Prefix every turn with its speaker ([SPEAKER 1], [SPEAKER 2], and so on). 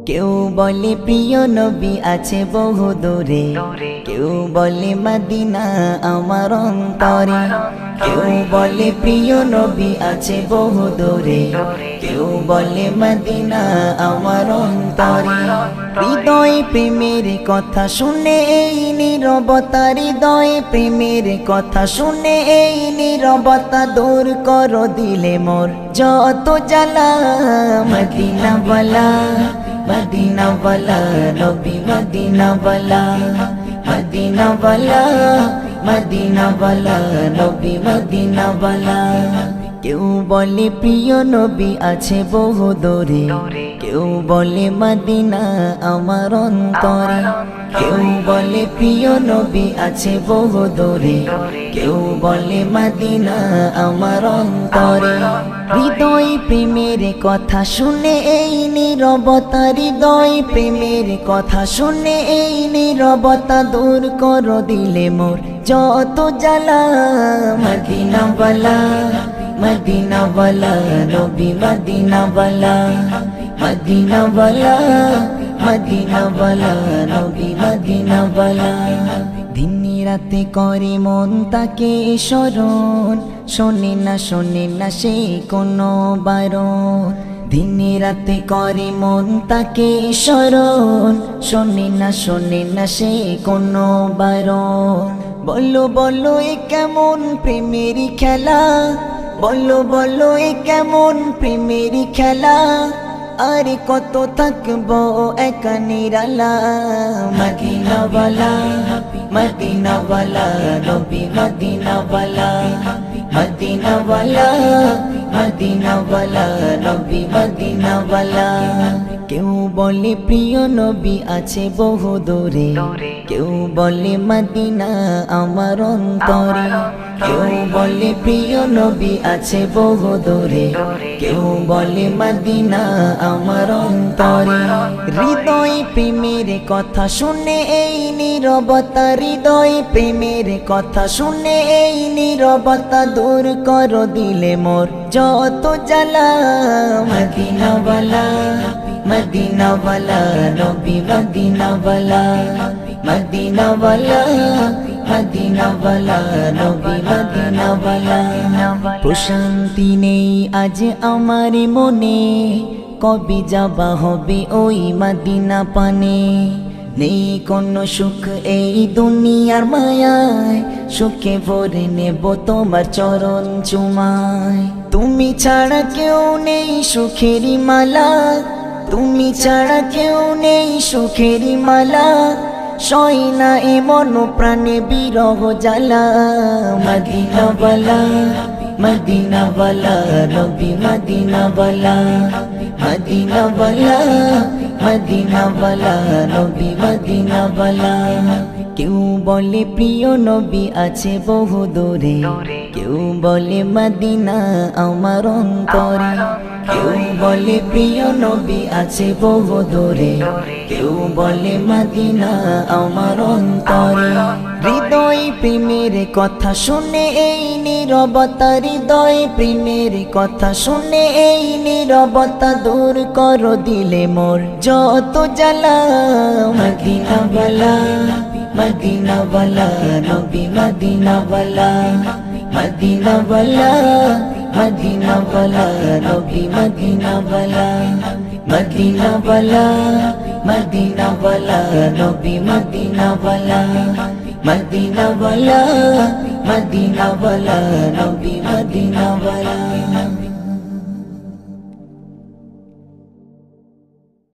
[SPEAKER 1] কেউ বলে প্রিয় নবী আছে বহু দূরে, কেউ বলে মদিনা আমার অন্তরে। কেউ বলে প্রিয় নবী আছে বহু দূরে, কেউ বলে মদিনা আমার অন্তরে। হৃদয় প্রেমের কথা শুনে এই নীরবতা, হৃদয় প্রেমের কথা শুনে এই নীরবতা দূর করো দিলে মোর যত জ্বালা। মদিনা ওয়ালা, মদিনা ওয়ালা নবী, মদিনা ওয়ালা, মদিনা ওয়ালা, মদিনা ওয়ালা নবী, মদিনা ওয়ালা। কেউ বলে প্রিয় নবী আছে বহু দূরে, কেউ বলে মদিনা আমার অন্তরে। কেউ বলে প্রিয় নবী আছে বহু দূরে, কেউ বলে মদিনা আমার অন্তরে। হৃদয় প্রেমের কথা শুনে এই নীরবতা, হৃদয় প্রেমের কথা শুনে এই নীরবতা দূর করো দিলে মোর যত জ্বালা। মদিনা ওয়ালা, মদিনা ওয়ালা নবী, মদিনা ওয়ালা, মদিনা ওয়ালা, মদিনা ওয়ালা নবী, মদিনা ওয়ালা। দিন রাতে করে মন তাকে স্মরণ, শোনে না সে কোনো বারণ। দিন রাতে করে মন তাকে স্মরণ, শোনে না সে কোনো বারণ। বলো বলো এ কেমন প্রেমেরই খেলা, বলো বলো এ কেমন প্রেমেরই খেলা। আর কত থাকবো একা নিরালা। মদিনা ওয়ালা, মদিনা ওয়ালা নবী, মদিনা ওয়ালা, মদিনা ওয়ালা, মদিনা ওয়ালা নবী, মদিনা ওয়ালা। কেউ বলে প্রিয় নবী আছে বহু দূরে, কেউ বলে মদিনা আমার অন্তরে। কেউ বলে প্রিয় নবী আছে বহু দূরে, কেউ বলে মদিনা আমার অন্তরে। হৃদয় প্রেমের কথা শুনে এই নীরবতা, হৃদয় প্রেমের কথা শুনে এই নীরবতা দূর করো দিলে মোর যত জ্বালা। মদিনা ওয়ালা, মদিনা ওয়ালা নবী, মদিনা ওয়ালা, মদিনা ওয়ালা, মদিনা ওয়ালা নবী, মদিনা ওয়ালা। প্রশান্তি নেই আজ আমার মনে, কবে যাবা হবে ওই মদিনা পানে। নেই কোনো সুখ এই দুনিয়ার মায়ায়, সুখে ভরে নেব তোমার চরণ চুমায়। তুমি ছাড়া কেউ নেই সুখেরই মালা, তুমি ছাড়া কেউ নেই সুখেরই মালা। সই না এ মন প্রাণে বিরহ জ্বালা। মদিনা ওয়ালা, মদিনা ওয়ালা নবী, মদিনা ওয়ালা, মদিনা ওয়ালা, মদিনা ওয়ালা নবী, মদিনা ওয়ালা। কেউ বলে প্রিয় নবী আছে বহু দূরে, কেউ বলে মদিনা আমার অন্তরে। কেউ বলে প্রিয় নবী আছে বহু দূরে, কেউ বলে মদিনা আমার অন্তরে। হৃদয় প্রেমের কথা শুনে এই নীরবতা, হৃদয় প্রেমের কথা শুনে এই নীরবতা দূর করো দিলে মোর যত জ্বালা। মদিনা ওয়ালা, মদিনা ওয়ালা নবী, মদিনা ওয়ালা, মদিনা ওয়ালা, মদিনা ওয়ালা নবী, মদিনা ওয়ালা, মদিনা ওয়ালা, মদিনা ওয়ালা নবী, মদিনা ওয়ালা, মদিনা ওয়ালা, মদিনা ওয়ালা নবী, মদিনা ওয়ালা।